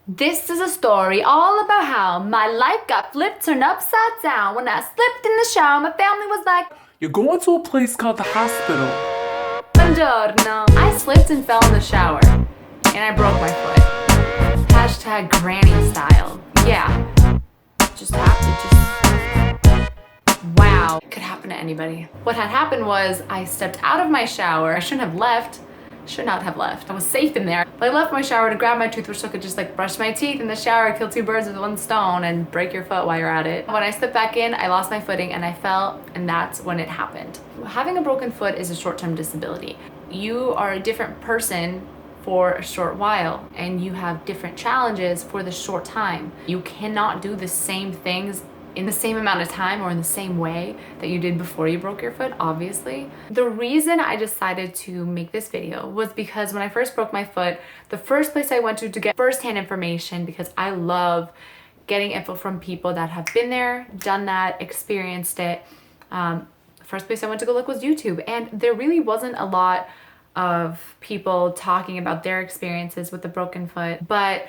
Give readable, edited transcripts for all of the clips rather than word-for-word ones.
This is a story all about how my life got flipped, turned upside down. When I slipped in the shower, my family was like, "You're going to a place called the hospital." Buongiorno. I slipped and fell in the shower, and I broke my foot. Hashtag granny style. Yeah, just happened. Wow. It could happen to anybody. What had happened was I stepped out of my shower. I shouldn't have left. Should not have left. I was safe in there. But I left my shower to grab my toothbrush so I could just like brush my teeth in the shower, kill two birds with one stone and break your foot while you're at it. When I stepped back in, I lost my footing and I fell, and that's when it happened. Having a broken foot is a short-term disability. You are a different person for a short while and you have different challenges for the short time. You cannot do the same things in the same amount of time or in the same way that you did before you broke your foot, obviously. The reason I decided to make this video was because when I first broke my foot, the first place I went to get firsthand information, because I love getting info from people that have been there, done that, experienced it. The first place I went to go look was YouTube, and there really wasn't a lot of people talking about their experiences with the broken foot, but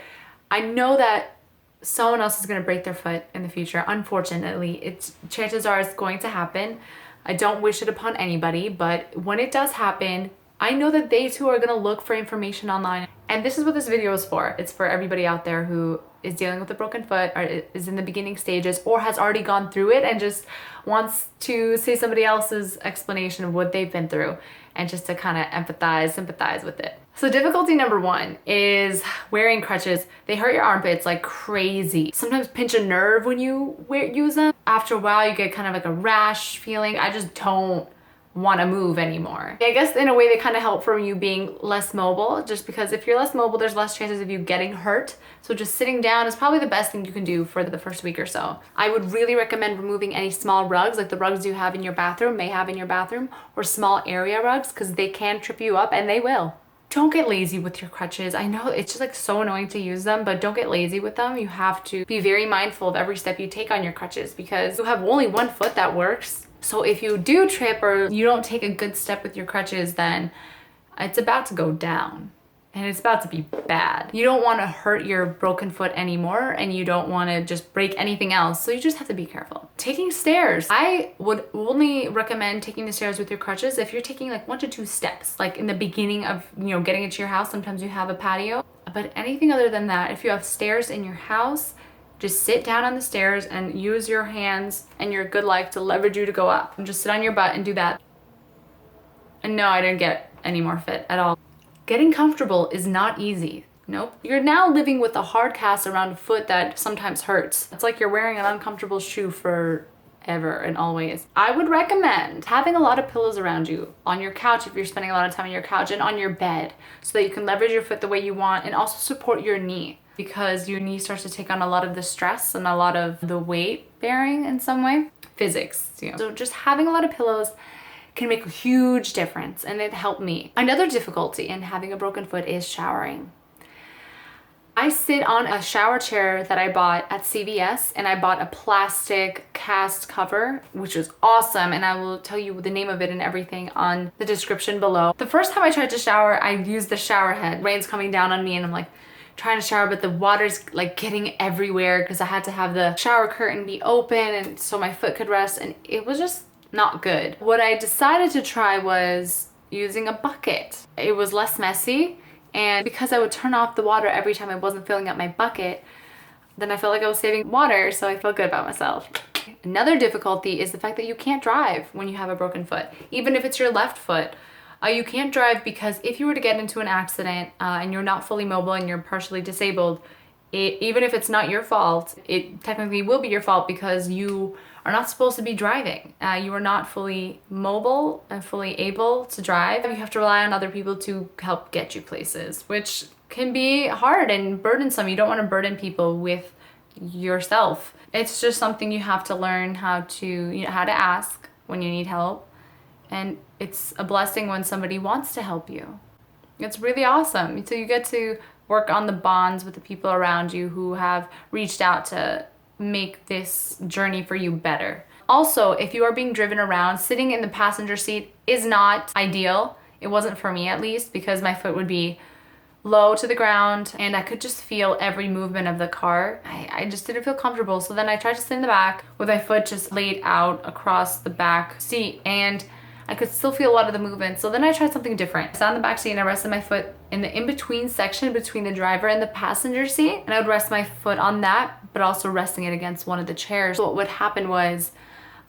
I know that someone else is going to break their foot in the future. Unfortunately, chances are it's going to happen. I don't wish it upon anybody, but when it does happen, I know that they too are going to look for information online. And this is what this video is for. It's for everybody out there who is dealing with a broken foot or is in the beginning stages or has already gone through it and just wants to see somebody else's explanation of what they've been through and just to kind of sympathize with it. So difficulty number one is wearing crutches. They hurt your armpits like crazy. Sometimes pinch a nerve when you use them. After a while, you get kind of like a rash feeling. I just don't want to move anymore. I guess in a way they kind of help from you being less mobile, just because if you're less mobile, there's less chances of you getting hurt. So just sitting down is probably the best thing you can do for the first week or so. I would really recommend removing any small rugs, like the rugs you have in your bathroom, may have in your bathroom, or small area rugs, because they can trip you up, and they will. Don't get lazy with your crutches. I know it's just like so annoying to use them, but don't get lazy with them. You have to be very mindful of every step you take on your crutches because you have only one foot that works. So if you do trip or you don't take a good step with your crutches, then it's about to go down and it's about to be bad. You don't want to hurt your broken foot anymore, and you don't want to just break anything else. So you just have to be careful. Taking stairs. I would only recommend taking the stairs with your crutches if you're taking like 1 to 2 steps, like in the beginning of, getting into your house. Sometimes you have a patio, but anything other than that, if you have stairs in your house, just sit down on the stairs and use your hands and your good life to leverage you to go up. And just sit on your butt and do that. And no, I didn't get any more fit at all. Getting comfortable is not easy. Nope. You're now living with a hard cast around a foot that sometimes hurts. It's like you're wearing an uncomfortable shoe forever and always. I would recommend having a lot of pillows around you on your couch if you're spending a lot of time on your couch, and on your bed, so that you can leverage your foot the way you want and also support your knee, because your knee starts to take on a lot of the stress and a lot of the weight bearing in some way. Physics, So just having a lot of pillows can make a huge difference, and it helped me. Another difficulty in having a broken foot is showering. I sit on a shower chair that I bought at CVS, and I bought a plastic cast cover, which was awesome, and I will tell you the name of it and everything on the description below. The first time I tried to shower, I used the shower head. Rain's coming down on me and I'm like trying to shower, but the water's like getting everywhere because I had to have the shower curtain be open and so my foot could rest, and it was just not good. What I decided to try was using a bucket. It was less messy, and because I would turn off the water every time I wasn't filling up my bucket, then I felt like I was saving water, so I felt good about myself. Another difficulty is the fact that you can't drive when you have a broken foot, even if it's your left foot. You can't drive because if you were to get into an accident and you're not fully mobile and you're partially disabled, even if it's not your fault, it technically will be your fault because you are not supposed to be driving. You are not fully mobile and fully able to drive. You have to rely on other people to help get you places, which can be hard and burdensome. You don't want to burden people with yourself. It's just something you have to learn how to ask when you need help. And it's a blessing when somebody wants to help you. It's really awesome. So you get to work on the bonds with the people around you who have reached out to make this journey for you better. Also, if you are being driven around, sitting in the passenger seat is not ideal. It wasn't for me, at least, because my foot would be low to the ground and I could just feel every movement of the car. I just didn't feel comfortable. So then I tried to sit in the back with my foot just laid out across the back seat, and I could still feel a lot of the movement. So then I tried something different. I sat in the back seat and I rested my foot in the in-between section between the driver and the passenger seat. And I would rest my foot on that, but also resting it against one of the chairs. So what would happen was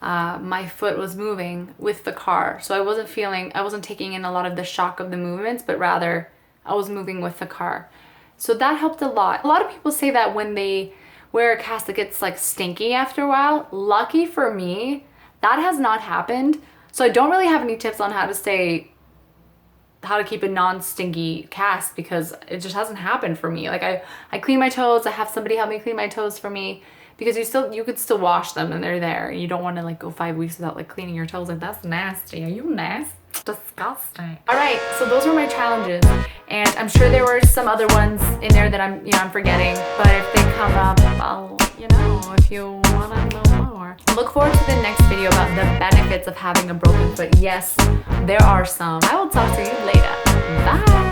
my foot was moving with the car. So I wasn't taking in a lot of the shock of the movements, but rather I was moving with the car. So that helped a lot. A lot of people say that when they wear a cast, it gets like stinky after a while. Lucky for me, that has not happened. So I don't really have any tips on how to keep a non-stinky cast, because it just hasn't happened for me. Like I clean my toes, I have somebody help me clean my toes for me, because you could still wash them and they're there. You don't want to like go 5 weeks without like cleaning your toes. Like that's nasty. Are you nasty? Disgusting. All right, so those were my challenges, and I'm sure there were some other ones in there that I'm forgetting, but if they come up, I'll if you want to know more. Look forward to the next video about the benefits of having a broken foot. Yes, there are some. I will talk to you later. Bye.